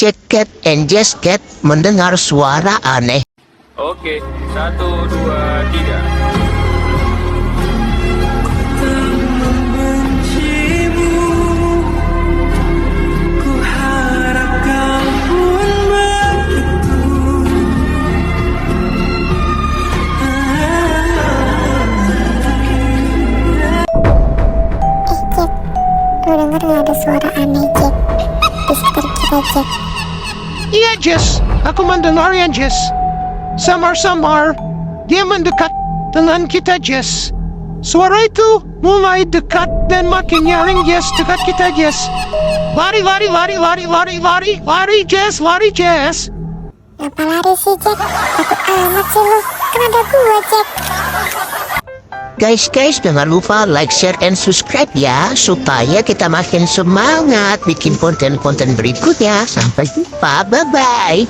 Jack Cat and Jess Cat mendengar suara aneh. Oke, 1, 2, 3. Lu denger gak ada suara aneh, Jack? Di sekitar kita, Jack. Iya, Jess. Aku mendengarnya, Jess. Samar-samar, dia mendekat dengan kita, Jess. Suara itu mulai dekat dan makin nyaring, Jess. Dekat kita, Jess. Lari, lari, lari, lari, lari, lari, lari, Jess, lari, Jess. Ngapa lari sih, Jack? Takut amat sih lu. Kan ada gua, Jack. Guys, jangan lupa like, share, and subscribe ya, supaya kita makin semangat bikin konten-konten berikutnya. Sampai jumpa, bye-bye.